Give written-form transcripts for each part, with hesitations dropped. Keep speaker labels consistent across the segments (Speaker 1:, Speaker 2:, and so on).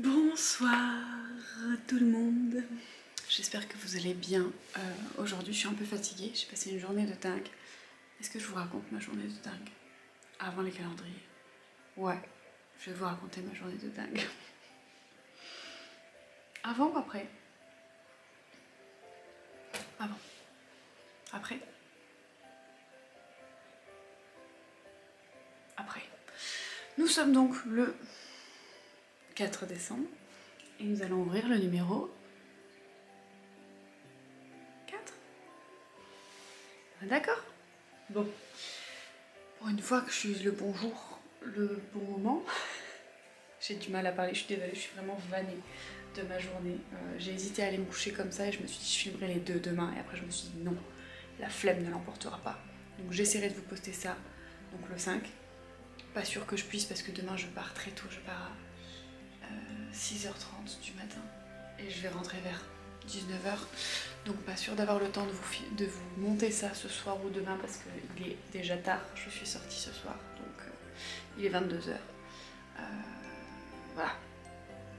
Speaker 1: Bonsoir tout le monde, j'espère que vous allez bien. Aujourd'hui je suis un peu fatiguée, j'ai passé une journée de dingue. Est-ce que je vous raconte ma journée de dingue avant les calendriers? Ouais, je vais vous raconter ma journée de dingue. Avant ou après? Avant. Après? Après. Nous sommes donc le 4 décembre et nous allons ouvrir le numéro 4. D'accord? Bon. Pour une fois que je suis le bon jour, le bon moment, j'ai du mal à parler, je suis désolée, je suis vraiment vannée de ma journée. J'ai hésité à aller me coucher comme ça et je me suis dit je filmerai les deux demain et après je me suis dit non, la flemme ne l'emportera pas. Donc j'essaierai de vous poster ça, donc le 5. Pas sûr que je puisse parce que demain je pars très tôt, je pars à 6h30 du matin et je vais rentrer vers 19h. Donc pas sûr d'avoir le temps de vous monter ça ce soir ou demain parce qu'il est déjà tard, je suis sortie ce soir, donc il est 22h. Voilà,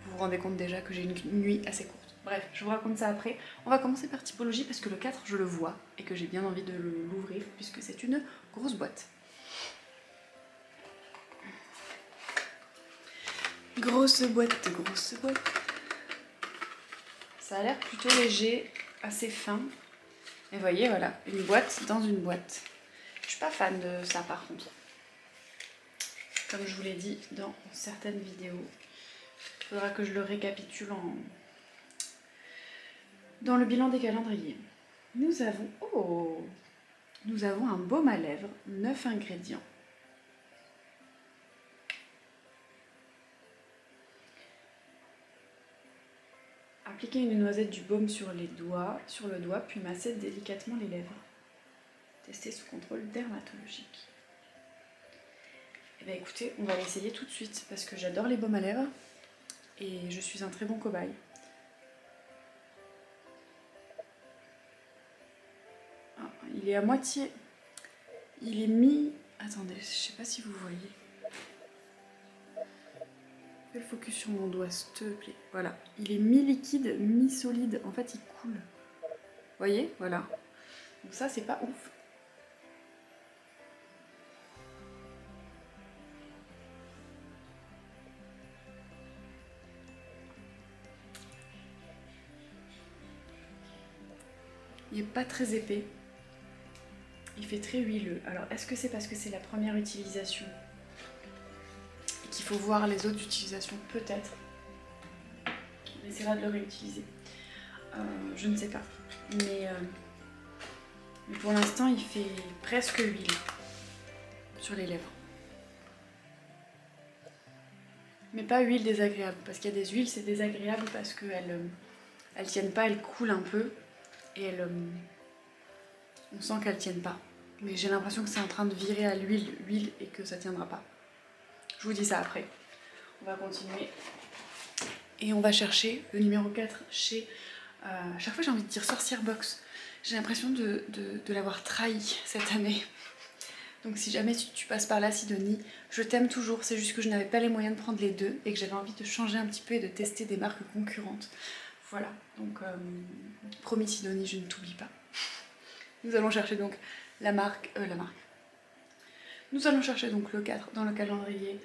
Speaker 1: vous vous rendez compte déjà que j'ai une nuit assez courte. Bref, je vous raconte ça après. On va commencer par typologie parce que le 4 je le vois et que j'ai bien envie de l'ouvrir puisque c'est une grosse boîte. Grosse boîte, grosse boîte. Ça a l'air plutôt léger, assez fin. Et vous voyez, voilà, une boîte dans une boîte. Je suis pas fan de ça par contre. Comme je vous l'ai dit dans certaines vidéos. Il faudra que je le récapitule dans le bilan des calendriers. Nous avons un baume à lèvres, 9 ingrédients. Appliquez une noisette du baume sur le doigt, puis massez délicatement les lèvres. Testez sous contrôle dermatologique. Eh bien écoutez, on va l'essayer tout de suite parce que j'adore les baumes à lèvres et je suis un très bon cobaye. Ah, il est à moitié, il est mi... Attendez, je sais pas si vous voyez. Fais le focus sur mon doigt, s'il te plaît. Voilà, il est mi-liquide, mi-solide. En fait, il coule. Vous voyez? Voilà. Donc ça, c'est pas ouf. Il n'est pas très épais. Il fait très huileux. Alors, est-ce que c'est parce que c'est la première utilisation et qu'il faut voir les autres utilisations? Peut-être. On essaiera de le réutiliser. Je ne sais pas. Mais pour l'instant, il fait presque huile sur les lèvres. Mais pas huile désagréable. Parce qu'il y a des huiles, c'est désagréable parce qu'elles tiennent pas, elles coulent un peu. Et on sent qu'elles tiennent pas. Mais j'ai l'impression que c'est en train de virer à l'huile et que ça tiendra pas. Je vous dis ça après. On va continuer. Et on va chercher le numéro 4 chez... à chaque fois j'ai envie de dire Sorcière Box. J'ai l'impression de l'avoir trahi cette année. Donc si jamais tu passes par là, Sidonie, je t'aime toujours. C'est juste que je n'avais pas les moyens de prendre les deux et que j'avais envie de changer un petit peu et de tester des marques concurrentes. Voilà, donc promis Sidonie, je ne t'oublie pas. Nous allons chercher donc la marque. Nous allons chercher donc le 4 dans le calendrier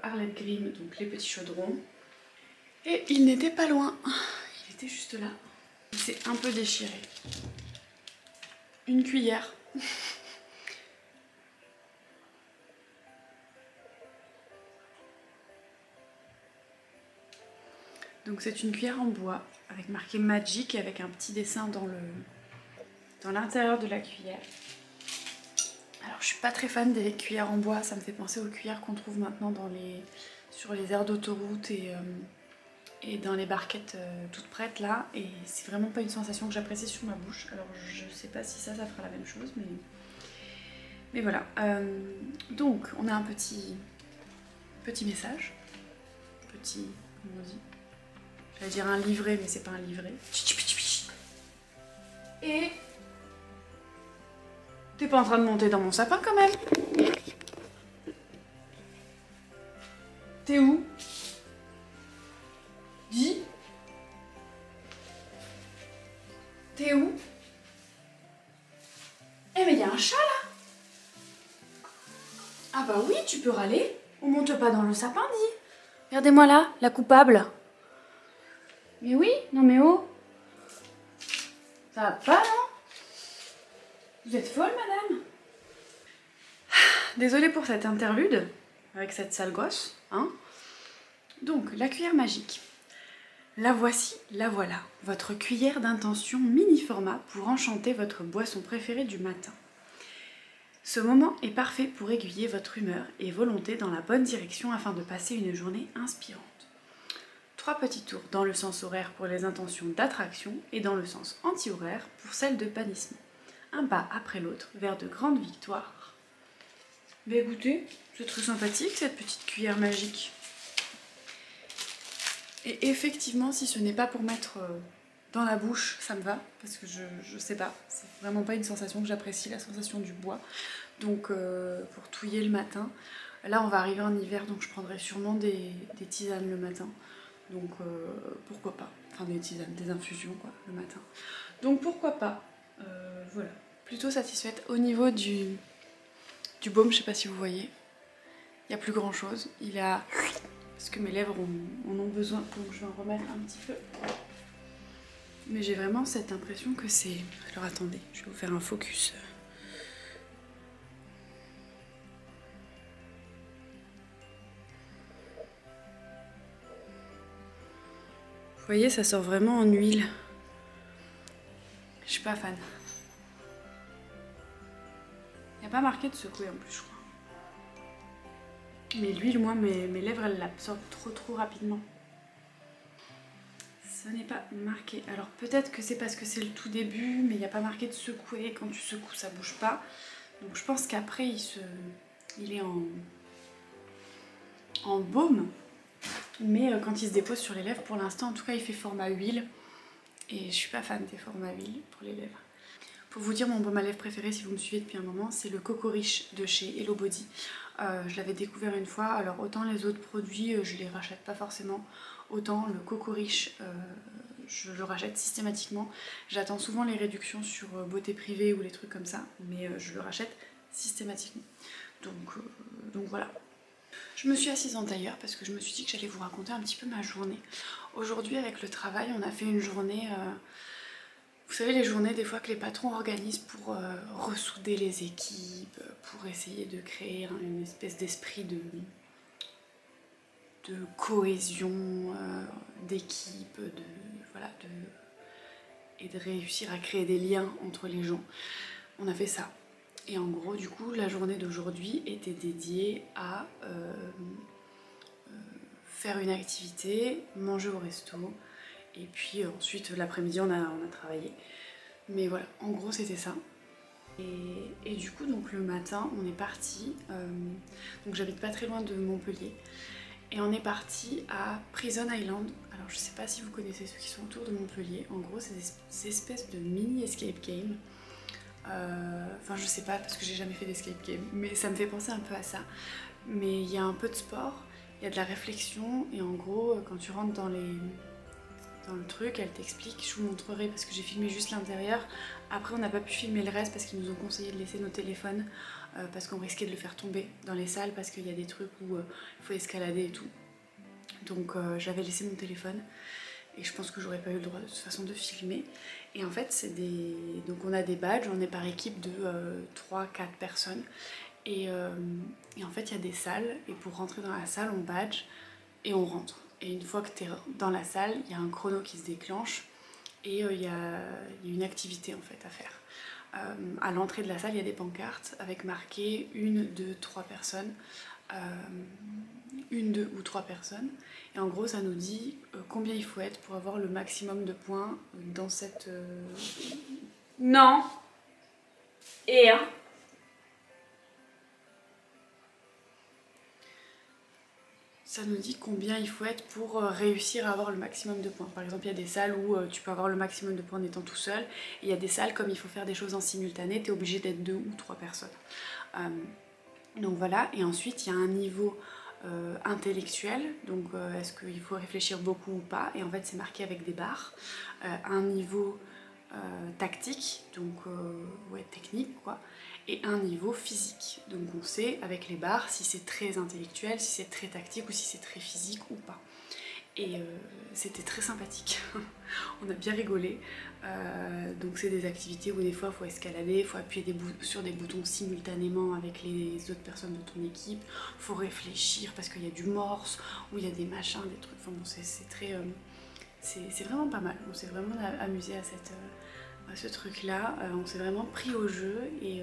Speaker 1: Arlette Grimm, donc les petits chaudrons. Et il n'était pas loin, il était juste là. Il s'est un peu déchiré. Une cuillère. Donc c'est une cuillère en bois avec marqué Magic et avec un petit dessin dans l'intérieur de la cuillère. Alors je suis pas très fan des cuillères en bois, ça me fait penser aux cuillères qu'on trouve maintenant sur les aires d'autoroute et dans les barquettes toutes prêtes là. Et c'est vraiment pas une sensation que j'apprécie sur ma bouche. Alors je sais pas si ça fera la même chose, mais voilà. Donc on a un petit message. Petit, comment on dit? J'allais dire un livret, mais c'est pas un livret. Et... T'es pas en train de monter dans mon sapin quand même? T'es où? un chat là? Ah bah oui, tu peux râler. On monte pas dans le sapin, dis. Regardez-moi là, la coupable. Mais oui, non mais oh. Ça va pas, non? Vous êtes folle, madame? Désolée pour cette interlude, avec cette sale gosse, hein. Donc, la cuillère magique. La voici, la voilà. Votre cuillère d'intention mini-format pour enchanter votre boisson préférée du matin. Ce moment est parfait pour aiguiller votre humeur et volonté dans la bonne direction afin de passer une journée inspirante. 3 petits tours dans le sens horaire pour les intentions d'attraction et dans le sens anti-horaire pour celles de bannissement. Un pas après l'autre vers de grandes victoires. Mais écoutez, c'est très sympathique cette petite cuillère magique. Et effectivement, si ce n'est pas pour mettre dans la bouche, ça me va, parce que je sais pas, c'est vraiment pas une sensation que j'apprécie, la sensation du bois. Donc pour touiller le matin, là on va arriver en hiver, donc je prendrai sûrement des tisanes le matin. Donc pourquoi pas, enfin des tisanes, des infusions quoi, le matin. Donc pourquoi pas, voilà. Plutôt satisfaite. Au niveau du baume, je sais pas si vous voyez, il n'y a plus grand chose. Il a... Parce que mes lèvres en ont besoin, donc je vais en remettre un petit peu. Mais j'ai vraiment cette impression que c'est... Alors attendez, je vais vous faire un focus. Vous voyez, ça sort vraiment en huile. Je suis pas fan. Il n'y a pas marqué de secouer en plus, je crois. Mais l'huile, moi, mes lèvres, elles l'absorbent trop rapidement. Ce n'est pas marqué. Alors peut-être que c'est parce que c'est le tout début, mais il n'y a pas marqué de secouer. Quand tu secoues, ça bouge pas. Donc je pense qu'après, il est en baume. Mais quand il se dépose sur les lèvres, pour l'instant, en tout cas, il fait format huile. Et je suis pas fan des formats huile pour les lèvres. Pour vous dire, mon baume à lèvres préféré, si vous me suivez depuis un moment, c'est le Coco Riche de chez Hello Body. Je l'avais découvert une fois, alors autant les autres produits, je les rachète pas forcément, autant le Coco Riche, je le rachète systématiquement. J'attends souvent les réductions sur Beauté Privée ou les trucs comme ça, mais je le rachète systématiquement. Donc voilà. Je me suis assise en tailleur parce que je me suis dit que j'allais vous raconter un petit peu ma journée. Aujourd'hui, avec le travail, on a fait une journée... Vous savez, les journées des fois que les patrons organisent pour ressouder les équipes, pour essayer de créer une espèce d'esprit de cohésion d'équipe, voilà, et de réussir à créer des liens entre les gens. On a fait ça. Et en gros, du coup, la journée d'aujourd'hui était dédiée à faire une activité, manger au resto, et puis ensuite l'après-midi on a travaillé. Mais voilà, en gros c'était ça. Et du coup donc le matin on est parti, donc j'habite pas très loin de Montpellier, et on est parti à Prison Island. Alors je sais pas si vous connaissez ceux qui sont autour de Montpellier, en gros c'est des espèces de mini escape game. Enfin je sais pas parce que j'ai jamais fait d'escape game, mais ça me fait penser un peu à ça. Mais il y a un peu de sport, il y a de la réflexion, et en gros quand tu rentres dans le truc, elle t'explique, je vous montrerai parce que j'ai filmé juste l'intérieur. Après on n'a pas pu filmer le reste parce qu'ils nous ont conseillé de laisser nos téléphones parce qu'on risquait de le faire tomber dans les salles parce qu'il y a des trucs où il faut escalader et tout. Donc j'avais laissé mon téléphone et je pense que j'aurais pas eu le droit de toute façon de filmer. Et en fait c'est des... Donc on a des badges, on est par équipe de 3-4 personnes et en fait il y a des salles et pour rentrer dans la salle on badge et on rentre. Et une fois que tu es dans la salle, il y a un chrono qui se déclenche et il y a une activité en fait à faire. À l'entrée de la salle, il y a des pancartes avec marqué 1, 2, 3 personnes, 1, 2 ou 3 personnes. Et en gros, ça nous dit combien il faut être pour avoir le maximum de points dans cette... Non. Et hein. Ça nous dit combien il faut être pour réussir à avoir le maximum de points. Par exemple, il y a des salles où tu peux avoir le maximum de points en étant tout seul. Et il y a des salles, comme il faut faire des choses en simultané, tu es obligé d'être 2 ou 3 personnes. Donc voilà, et ensuite il y a un niveau intellectuel. Donc est-ce qu'il faut réfléchir beaucoup ou pas. Et en fait c'est marqué avec des barres. Un niveau tactique, donc ouais, technique quoi. et un niveau physique. Donc on sait avec les barres si c'est très intellectuel, si c'est très tactique ou si c'est très physique ou pas. Et c'était très sympathique, on a bien rigolé. Donc c'est des activités où des fois il faut escalader, il faut appuyer sur des boutons simultanément avec les autres personnes de ton équipe, il faut réfléchir parce qu'il y a du morse, ou il y a des machins, des trucs, enfin bon c'est très... c'est vraiment pas mal, on s'est vraiment amusé à ce truc là, on s'est vraiment pris au jeu et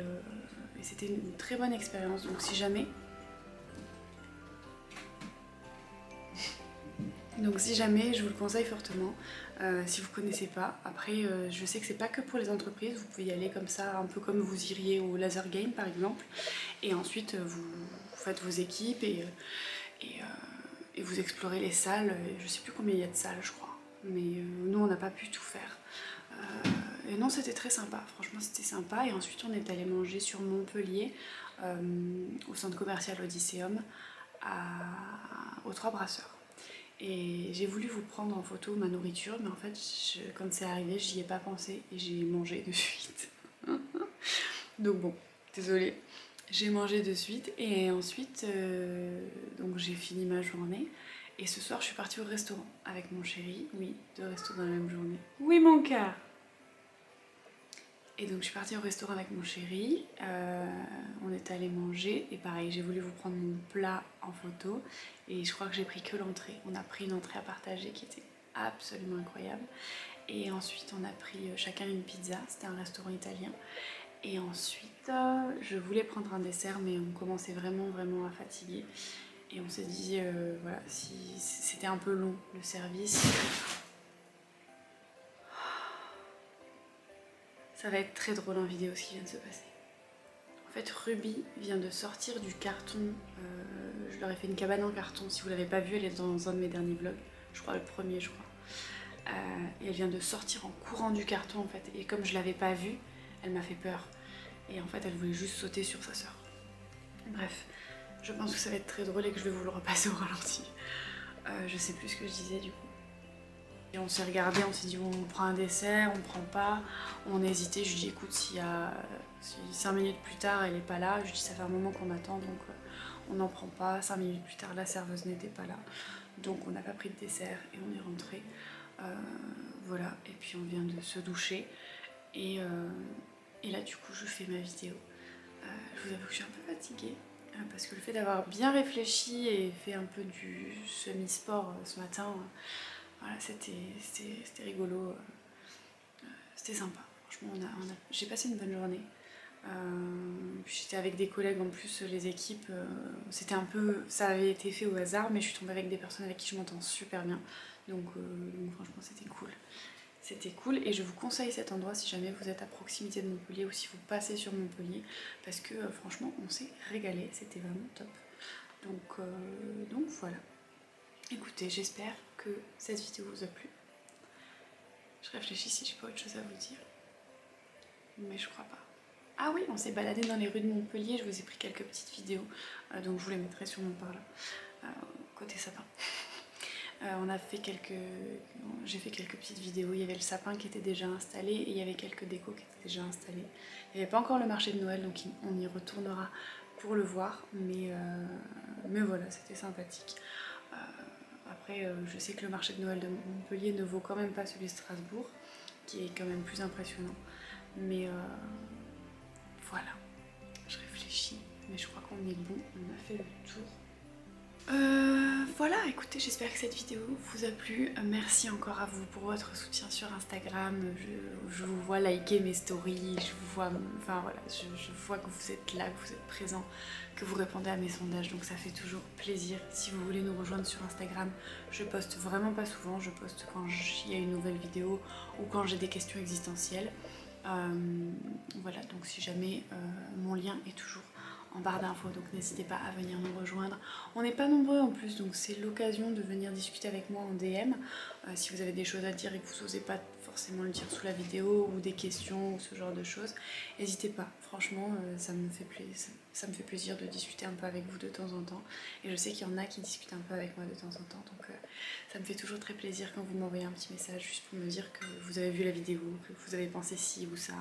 Speaker 1: c'était une très bonne expérience. Donc si jamais je vous le conseille fortement, si vous connaissez pas. Après je sais que c'est pas que pour les entreprises, vous pouvez y aller comme ça, un peu comme vous iriez au laser game par exemple, et ensuite vous faites vos équipes et vous explorez les salles. Je sais plus combien il y a de salles je crois, mais nous on n'a pas pu tout faire. Et non, c'était très sympa, franchement c'était sympa. Et ensuite on est allé manger sur Montpellier, au centre commercial Odysseum, aux Trois Brasseurs. Et j'ai voulu vous prendre en photo ma nourriture, mais en fait quand c'est arrivé j'y ai pas pensé et j'ai mangé de suite. Donc bon, désolée, j'ai mangé de suite et ensuite donc j'ai fini ma journée. Et ce soir je suis partie au restaurant avec mon chéri. Oui, 2 restos dans la même journée. Oui mon cœur. Et donc je suis partie au restaurant avec mon chéri, on est allé manger et pareil j'ai voulu vous prendre mon plat en photo et je crois que j'ai pris que l'entrée. On a pris une entrée à partager qui était absolument incroyable et ensuite on a pris chacun une pizza, c'était un restaurant italien. Et ensuite je voulais prendre un dessert mais on commençait vraiment à fatiguer et on s'est dit voilà, si c'était un peu long le service. Ça va être très drôle en vidéo ce qui vient de se passer. En fait, Ruby vient de sortir du carton. Je leur ai fait une cabane en carton. Si vous l'avez pas vue, elle est dans un de mes derniers vlogs. Je crois le premier, je crois. Et elle vient de sortir en courant du carton en fait. Et comme je l'avais pas vue, elle m'a fait peur. Et en fait, elle voulait juste sauter sur sa sœur. Bref, je pense que ça va être très drôle et que je vais vous le repasser au ralenti. Je sais plus ce que je disais du coup. Et on s'est regardé, on s'est dit bon, on prend un dessert, on prend pas. On a hésité, je lui ai dit écoute, si 5 minutes plus tard elle est pas là, je lui ai dit ça fait un moment qu'on attend donc on n'en prend pas. 5 minutes plus tard la serveuse n'était pas là, donc on n'a pas pris de dessert et on est rentré. Voilà, et puis on vient de se doucher et là du coup je fais ma vidéo. Je vous avoue que je suis un peu fatiguée parce que le fait d'avoir bien réfléchi et fait un peu du semi-sport ce matin, voilà, c'était rigolo, c'était sympa. Franchement, j'ai passé une bonne journée. J'étais avec des collègues en plus, les équipes, c'était un peu, ça avait été fait au hasard, mais je suis tombée avec des personnes avec qui je m'entends super bien. Donc franchement, c'était cool. C'était cool et je vous conseille cet endroit si jamais vous êtes à proximité de Montpellier ou si vous passez sur Montpellier parce que franchement, on s'est régalé, c'était vraiment top. Donc voilà. Écoutez, j'espère que cette vidéo vous a plu. Je réfléchis si j'ai pas autre chose à vous dire. Mais je crois pas. Ah oui, on s'est baladé dans les rues de Montpellier, je vous ai pris quelques petites vidéos. Donc je vous les mettrai sûrement par là. Côté sapin. J'ai fait quelques petites vidéos. Il y avait le sapin qui était déjà installé et il y avait quelques décos qui étaient déjà installés. Il n'y avait pas encore le marché de Noël, donc on y retournera pour le voir. Mais voilà, c'était sympathique. Après, je sais que le marché de Noël de Montpellier ne vaut quand même pas celui de Strasbourg, qui est quand même plus impressionnant. Mais voilà, je réfléchis, mais je crois qu'on est bon, on a fait le tour. Voilà, écoutez, j'espère que cette vidéo vous a plu. Merci encore à vous pour votre soutien sur Instagram. Je vous vois liker mes stories, je vous vois, enfin voilà, je vois que vous êtes là, que vous êtes présents, que vous répondez à mes sondages, donc ça fait toujours plaisir. Si vous voulez nous rejoindre sur Instagram, je poste vraiment pas souvent, je poste quand il y a une nouvelle vidéo ou quand j'ai des questions existentielles. Voilà, donc si jamais mon lien est toujours en barre d'infos, donc n'hésitez pas à venir nous rejoindre. On n'est pas nombreux en plus, donc c'est l'occasion de venir discuter avec moi en DM. Si vous avez des choses à dire et que vous n'osez pas forcément le dire sous la vidéo ou des questions ou ce genre de choses, n'hésitez pas. Franchement, ça me fait plaisir. ça me fait plaisir de discuter un peu avec vous de temps en temps. Et je sais qu'il y en a qui discutent un peu avec moi de temps en temps. Donc ça me fait toujours très plaisir quand vous m'envoyez un petit message juste pour me dire que vous avez vu la vidéo, que vous avez pensé ci ou ça.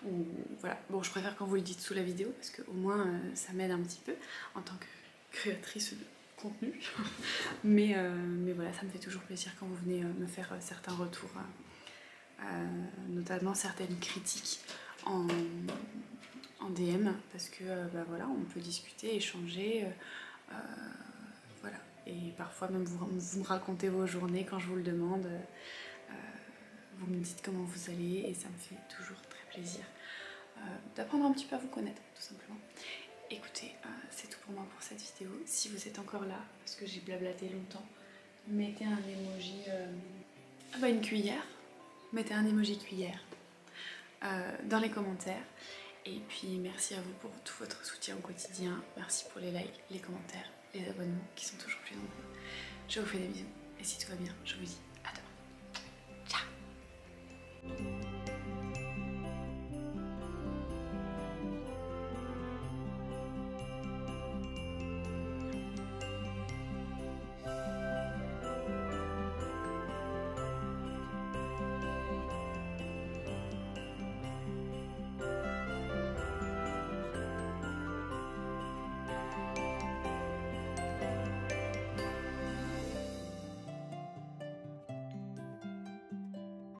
Speaker 1: Ou voilà. Bon, je préfère quand vous le dites sous la vidéo parce qu'au moins ça m'aide un petit peu en tant que créatrice de contenu. mais voilà, ça me fait toujours plaisir quand vous venez me faire certains retours, notamment certaines critiques en DM, parce que bah voilà, on peut discuter, échanger, voilà. Et parfois même vous me racontez vos journées quand je vous le demande, vous me dites comment vous allez et ça me fait toujours très plaisir d'apprendre un petit peu à vous connaître, tout simplement. Écoutez, c'est tout pour moi pour cette vidéo. Si vous êtes encore là, parce que j'ai blablaté longtemps, mettez un emoji, une cuillère, mettez un emoji cuillère dans les commentaires. Et puis merci à vous pour tout votre soutien au quotidien. Merci pour les likes, les commentaires, les abonnements qui sont toujours plus nombreux. Je vous fais des bisous. Et si tout va bien, je vous dis